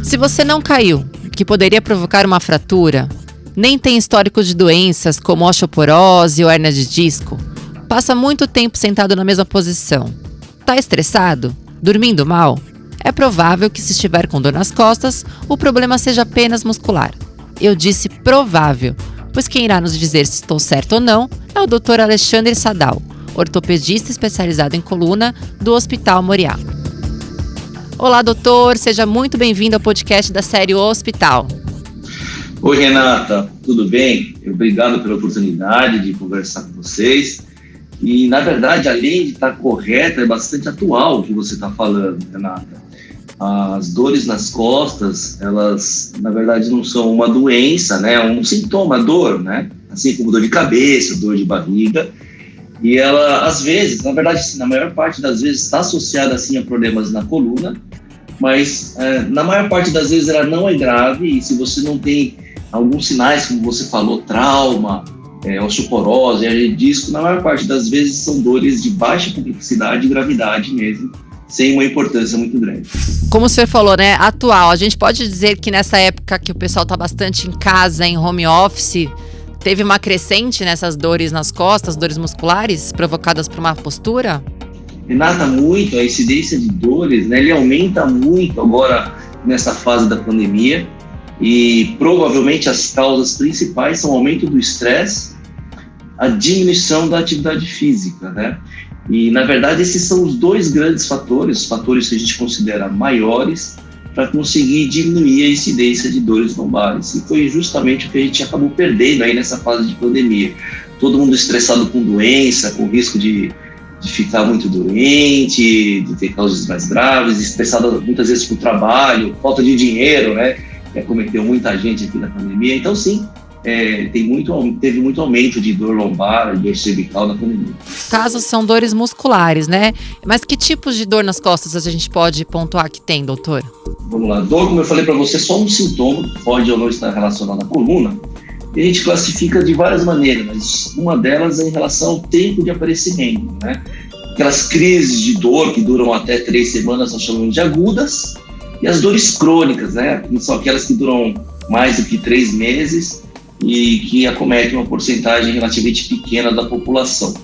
Se você não caiu, que poderia provocar uma fratura, nem tem histórico de doenças como osteoporose ou hérnia de disco, passa muito tempo sentado na mesma posição, tá estressado, dormindo mal, é provável que, se estiver com dor nas costas, o problema seja apenas muscular. Eu disse provável, pois quem irá nos dizer se estou certo ou não é o Dr. Alexandre Sadal, ortopedista especializado em coluna do Hospital Moriá. Olá, doutor, seja muito bem-vindo ao podcast da série O Hospital. Oi, Renata, tudo bem? Obrigado pela oportunidade de conversar com vocês. E, na verdade, além de estar correto, é bastante atual o que você está falando, Renata. As dores nas costas, elas, na verdade, não são uma doença, né? É um sintoma, dor, né? Assim como dor de cabeça, dor de barriga. E ela, às vezes, na verdade, na maior parte das vezes, está associada, assim, a problemas na coluna, mas na maior parte das vezes ela não é grave, e se você não tem alguns sinais, como você falou, trauma, osteoporose, hérnia de disco, na maior parte das vezes são dores de baixa complexidade e gravidade mesmo, sem uma importância muito grande. Como o senhor falou, né, atual, a gente pode dizer que nessa época que o pessoal está bastante em casa, em home office, teve uma crescente nessas dores nas costas, dores musculares provocadas por uma postura? Renata, muito, a incidência de dores, né, ele aumenta muito agora nessa fase da pandemia, e provavelmente as causas principais são o aumento do estresse, a diminuição da atividade física, né? E, na verdade, esses são os dois grandes fatores, os fatores que a gente considera maiores para conseguir diminuir a incidência de dores lombares. E foi justamente o que a gente acabou perdendo aí nessa fase de pandemia. Todo mundo estressado com doença, com risco de ficar muito doente, de ter causas mais graves, estressado muitas vezes com o trabalho, falta de dinheiro, né? Que acometeu muita gente aqui na pandemia. Então, sim, teve muito aumento de dor lombar, de dor cervical na pandemia. Casos são dores musculares, né? Mas que tipos de dor nas costas a gente pode pontuar que tem, doutor? Vamos lá, dor, como eu falei para você, só um sintoma, pode ou não estar relacionado à coluna, e a gente classifica de várias maneiras, mas uma delas é em relação ao tempo de aparecimento, né? Aquelas crises de dor que duram até 3 semanas, nós chamamos de agudas, e as dores crônicas, né? Que são aquelas que duram mais do que 3 meses e que acometem uma porcentagem relativamente pequena da população.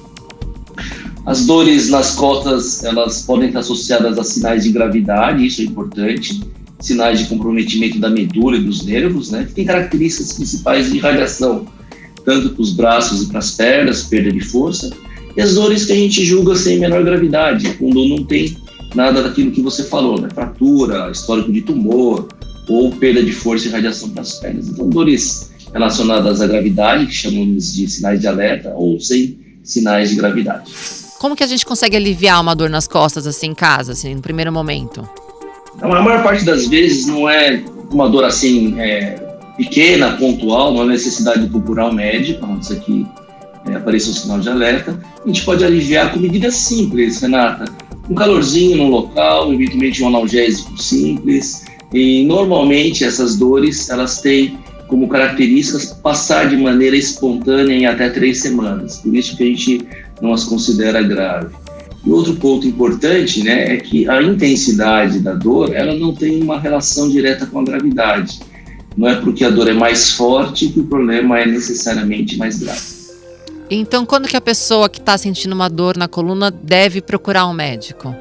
As dores nas costas, elas podem estar associadas a sinais de gravidade, isso é importante, sinais de comprometimento da medula e dos nervos, né? Que tem características principais de irradiação, tanto para os braços e para as pernas, perda de força, e as dores que a gente julga sem menor gravidade, quando não tem nada daquilo que você falou, né? Fratura, histórico de tumor ou perda de força e radiação para as pernas. Então, dores relacionadas à gravidade, que chamamos de sinais de alerta, ou sem sinais de gravidade. Como que a gente consegue aliviar uma dor nas costas assim em casa, assim, no primeiro momento? A maior parte das vezes não é uma dor assim pequena, pontual, não há necessidade de procurar um médico, a não ser que apareça um sinal de alerta. A gente pode aliviar com medidas simples, Renata. Um calorzinho no local, eventualmente um analgésico simples. E normalmente essas dores, elas têm como características passar de maneira espontânea em até 3 semanas. Por isso que a gente não as considera grave. E outro ponto importante, né, é que a intensidade da dor, ela não tem uma relação direta com a gravidade. Não é porque a dor é mais forte que o problema é necessariamente mais grave. Então, quando que a pessoa que está sentindo uma dor na coluna deve procurar um médico?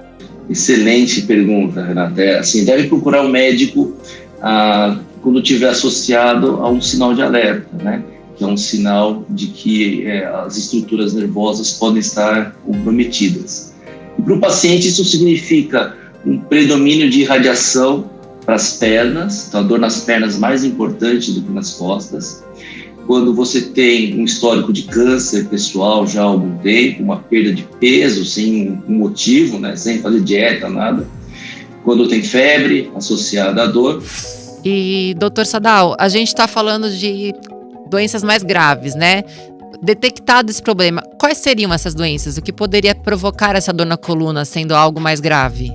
Excelente pergunta, Renata. Assim, deve procurar um médico quando estiver associado a um sinal de alerta, né? Que é um sinal de que as estruturas nervosas podem estar comprometidas. E para o paciente isso significa um predomínio de irradiação para as pernas, então a dor nas pernas mais importante do que nas costas. Quando você tem um histórico de câncer pessoal já há algum tempo, uma perda de peso sem um motivo, né? Sem fazer dieta, nada. Quando tem febre associada à dor. E, doutor Sadal, a gente está falando de doenças mais graves, né? Detectado esse problema, quais seriam essas doenças? O que poderia provocar essa dor na coluna, sendo algo mais grave?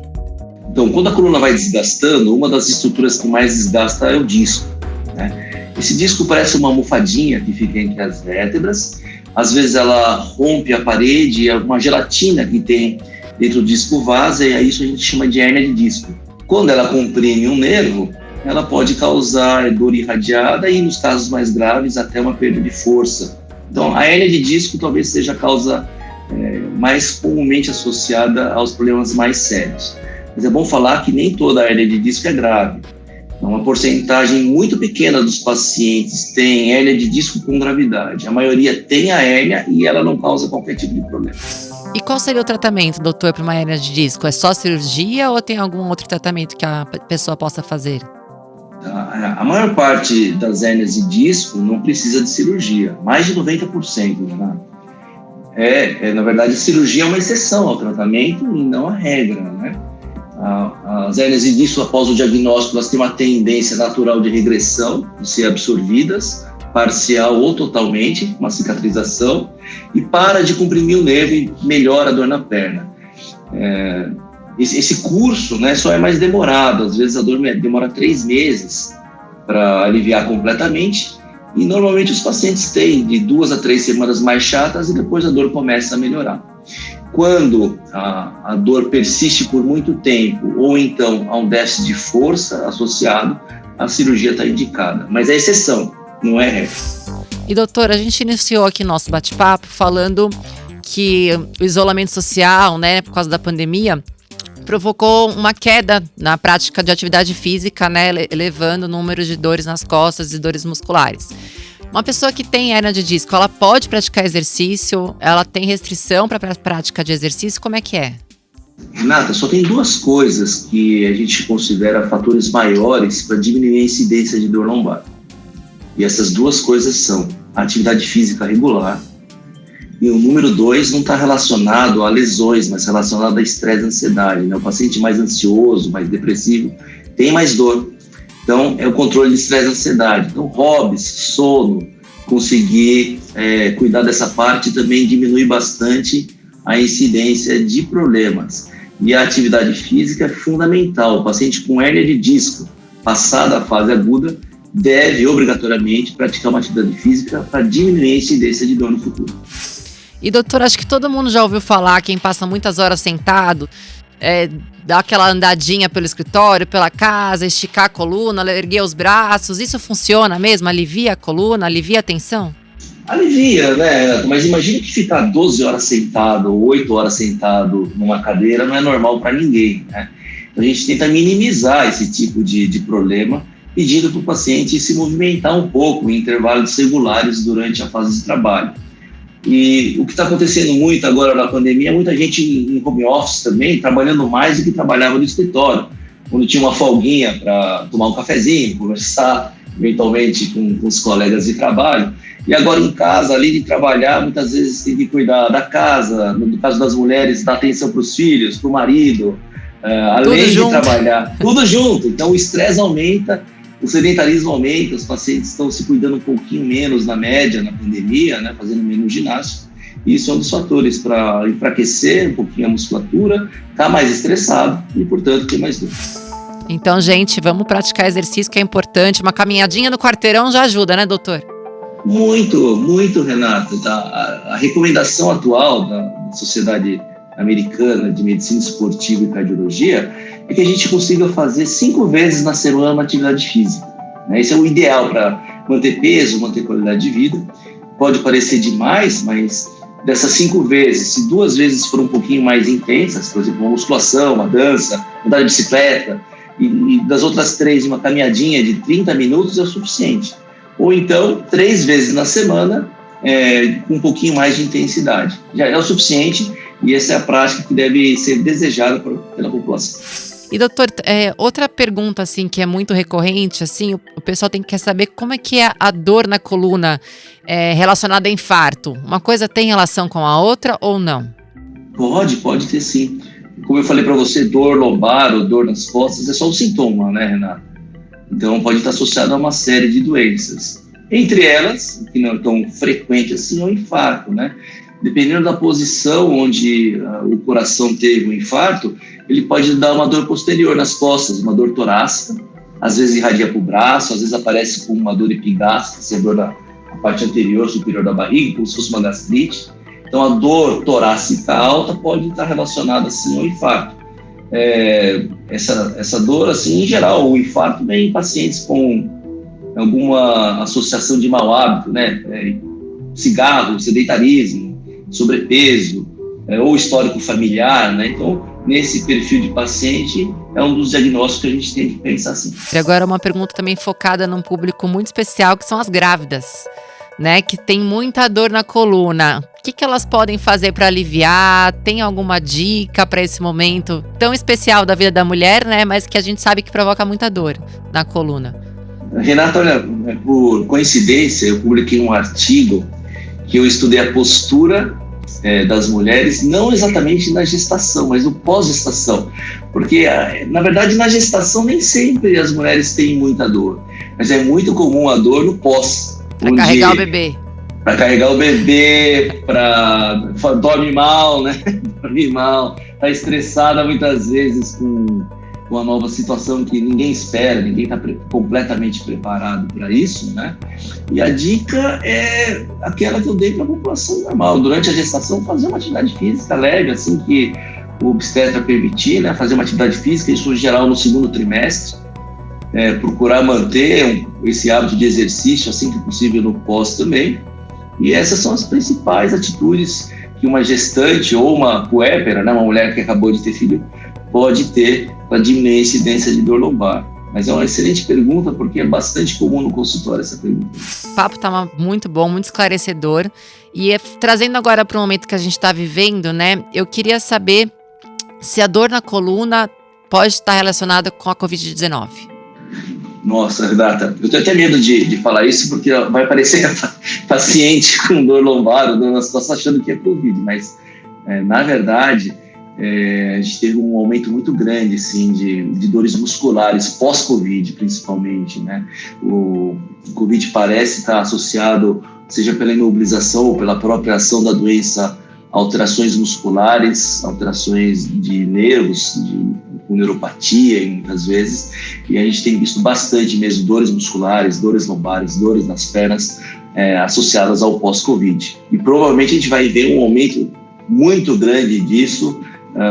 Então, quando a coluna vai desgastando, uma das estruturas que mais desgasta é o disco, né? Esse disco parece uma almofadinha que fica entre as vértebras. Às vezes ela rompe a parede, é uma gelatina que tem dentro do disco vaza, e isso a gente chama de hérnia de disco. Quando ela comprime um nervo, ela pode causar dor irradiada e, nos casos mais graves, até uma perda de força. Então, a hérnia de disco talvez seja a causa mais comumente associada aos problemas mais sérios. Mas é bom falar que nem toda a hérnia de disco é grave. Uma porcentagem muito pequena dos pacientes tem hérnia de disco com gravidade. A maioria tem a hérnia e ela não causa qualquer tipo de problema. E qual seria o tratamento, doutor, para uma hérnia de disco? É só cirurgia ou tem algum outro tratamento que a pessoa possa fazer? A maior parte das hérnias de disco não precisa de cirurgia, mais de 90%, né? Na verdade, a cirurgia é uma exceção ao tratamento e não a regra, né? As hérnias de disco, após o diagnóstico, elas têm uma tendência natural de regressão, de ser absorvidas, parcial ou totalmente, uma cicatrização, e para de comprimir o nervo e melhora a dor na perna. Esse curso, né, só é mais demorado, às vezes a dor demora 3 meses para aliviar completamente, e normalmente os pacientes têm de 2 a 3 semanas mais chatas e depois a dor começa a melhorar. Quando a dor persiste por muito tempo ou então há um déficit de força associado, a cirurgia está indicada, mas é exceção, não é regra. E doutor, a gente iniciou aqui nosso bate-papo falando que o isolamento social, né, por causa da pandemia, provocou uma queda na prática de atividade física, né, elevando o número de dores nas costas e dores musculares. Uma pessoa que tem hérnia de disco, ela pode praticar exercício? Ela tem restrição para a prática de exercício? Como é que é? Renata, só tem 2 coisas que a gente considera fatores maiores para diminuir a incidência de dor lombar. E essas 2 coisas são a atividade física regular, e o número 2 não está relacionado a lesões, mas relacionado a estresse e ansiedade, né? O paciente mais ansioso, mais depressivo, tem mais dor. Então, é o controle de estresse e ansiedade. Então, hobbies, sono, conseguir cuidar dessa parte também diminui bastante a incidência de problemas. E a atividade física é fundamental. O paciente com hérnia de disco, passada a fase aguda, deve obrigatoriamente praticar uma atividade física para diminuir a incidência de dor no futuro. E doutor, acho que todo mundo já ouviu falar, quem passa muitas horas sentado, dá aquela andadinha pelo escritório, pela casa, esticar a coluna, erguer os braços, isso funciona mesmo? Alivia a coluna, alivia a tensão? Alivia, né? Mas imagina que ficar 12 horas sentado ou 8 horas sentado numa cadeira não é normal para ninguém, né? Então a gente tenta minimizar esse tipo de problema, pedindo para o paciente se movimentar um pouco em intervalos regulares durante a fase de trabalho. E o que está acontecendo muito agora na pandemia é muita gente em home office também, trabalhando mais do que trabalhava no escritório, quando tinha uma folguinha para tomar um cafezinho, conversar eventualmente com os colegas de trabalho. E agora em casa, além de trabalhar, muitas vezes tem que cuidar da casa, no caso das mulheres, dar atenção para os filhos, para o marido, além de trabalhar, tudo junto. Então o estresse aumenta, o sedentarismo aumenta, os pacientes estão se cuidando um pouquinho menos na média, na pandemia, né, fazendo menos ginástica. E isso é um dos fatores para enfraquecer um pouquinho a musculatura, ficar mais estressado e, portanto, ter mais dor. Então, gente, vamos praticar exercício, que é importante. Uma caminhadinha no quarteirão já ajuda, né, doutor? Muito, muito, Renata. A recomendação atual da Sociedade Americana de Medicina Esportiva e Cardiologia é que a gente consiga fazer 5 vezes na semana uma atividade física, né? Esse é o ideal para manter peso, manter qualidade de vida. Pode parecer demais, mas dessas 5 vezes, se 2 vezes forem um pouquinho mais intensas, por exemplo, uma musculação, uma dança, andar de bicicleta, e das outras 3, uma caminhadinha de 30 minutos é o suficiente. Ou então, 3 vezes na semana, com um pouquinho mais de intensidade. Já é o suficiente, e essa é a prática que deve ser desejada pela população. E doutor, outra pergunta assim, que é muito recorrente, assim, o pessoal quer saber como é que é a dor na coluna relacionada a infarto. Uma coisa tem relação com a outra ou não? Pode ter sim. Como eu falei para você, dor lombar ou dor nas costas é só um sintoma, né, Renata? Então pode estar associado a uma série de doenças. Entre elas, que não é tão frequente assim, é o infarto, né? Dependendo da posição onde o coração teve um infarto, ele pode dar uma dor posterior nas costas, uma dor torácica, às vezes irradia para o braço, às vezes aparece com uma dor epigástrica, essa dor na parte anterior, superior da barriga, como se fosse uma gastrite. Então a dor torácica alta pode estar relacionada assim ao infarto. essa dor, assim, em geral, o infarto vem em pacientes com alguma associação de mau hábito, né? Cigarro, sedentarismo, sobrepeso, ou histórico familiar, né? Então, nesse perfil de paciente, é um dos diagnósticos que a gente tem que pensar assim. E agora uma pergunta também focada num público muito especial, que são as grávidas, né? Que tem muita dor na coluna. O que elas podem fazer para aliviar? Tem alguma dica para esse momento tão especial da vida da mulher, né? Mas que a gente sabe que provoca muita dor na coluna. Renata, olha, por coincidência, eu publiquei um artigo que eu estudei a postura das mulheres, não exatamente na gestação, mas no pós-gestação. Porque, na verdade, na gestação nem sempre as mulheres têm muita dor, mas é muito comum a dor no pós. Para carregar o bebê. Para carregar o bebê, dorme mal, né? Dorme mal, está estressada muitas vezes com a nova situação que ninguém espera, ninguém está completamente preparado para isso, né? E a dica é aquela que eu dei para a população normal. Durante a gestação, fazer uma atividade física leve, assim que o obstetra permitir, né? Fazer uma atividade física, isso em geral no segundo trimestre. Procurar manter esse hábito de exercício, assim que possível, no pós também. E essas são as principais atitudes que uma gestante ou uma puérpera, né? Uma mulher que acabou de ter filho, pode ter para diminuir a incidência de dor lombar. Mas é uma excelente pergunta, porque é bastante comum no consultório essa pergunta. O papo está muito bom, muito esclarecedor. E trazendo agora para o momento que a gente está vivendo, né? Eu queria saber se a dor na coluna pode estar relacionada com a Covid-19. Nossa, Renata, eu tenho até medo de falar isso, porque vai parecer paciente com dor lombar ou dor nas costas achando que é Covid, mas na verdade a gente teve um aumento muito grande assim, de dores musculares, pós-Covid principalmente, né? O Covid parece estar associado, seja pela imobilização ou pela própria ação da doença, alterações musculares, alterações de nervos, com neuropatia muitas vezes, e a gente tem visto bastante mesmo dores musculares, dores lombares, dores nas pernas associadas ao pós-Covid. E provavelmente a gente vai ver um aumento muito grande disso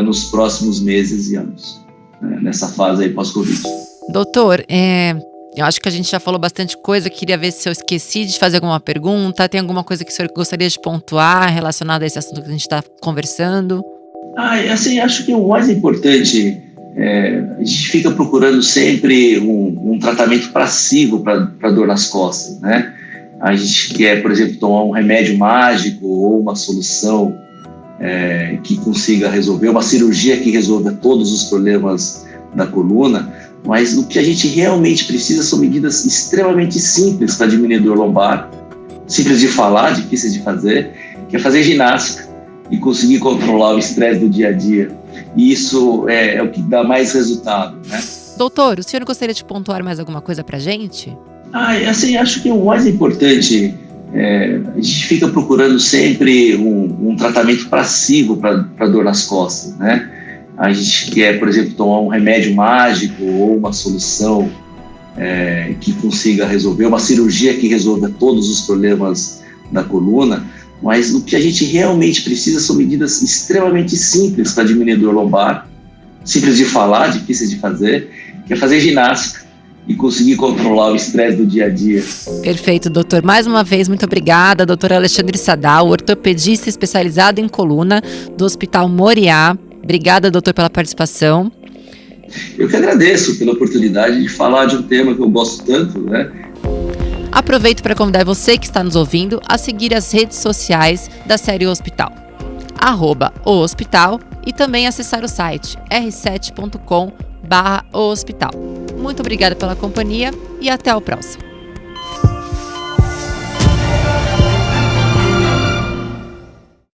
nos próximos meses e anos, nessa fase aí pós-Covid. Doutor, eu acho que a gente já falou bastante coisa, queria ver se eu esqueci de fazer alguma pergunta, tem alguma coisa que o senhor gostaria de pontuar relacionada a esse assunto que a gente está conversando? Assim, acho que o mais importante, a gente fica procurando sempre um tratamento passivo para dor nas costas, né? A gente quer, por exemplo, tomar um remédio mágico ou uma solução que consiga resolver, uma cirurgia que resolva todos os problemas da coluna, mas o que a gente realmente precisa são medidas extremamente simples para diminuir a dor lombar, simples de falar, difíceis de fazer, que é fazer ginástica e conseguir controlar o estresse do dia a dia. E isso é o que dá mais resultado, né? Doutor, o senhor gostaria de pontuar mais alguma coisa para a gente? Assim, acho que o mais importante, a gente fica procurando sempre um tratamento passivo para dor nas costas, né? A gente quer, por exemplo, tomar um remédio mágico ou uma solução que consiga resolver, uma cirurgia que resolva todos os problemas da coluna, mas o que a gente realmente precisa são medidas extremamente simples para diminuir a dor lombar, simples de falar, difíceis de fazer, que é fazer ginástica e conseguir controlar o estresse do dia a dia. Perfeito, doutor. Mais uma vez, muito obrigada, doutor Alexandre Sadal, ortopedista especializado em coluna do Hospital Moriá. Obrigada, doutor, pela participação. Eu que agradeço pela oportunidade de falar de um tema que eu gosto tanto, né? Aproveito para convidar você que está nos ouvindo a seguir as redes sociais da série O Hospital, @ohospital, e também acessar o site r7.com/ohospital. Muito obrigada pela companhia e até o próximo.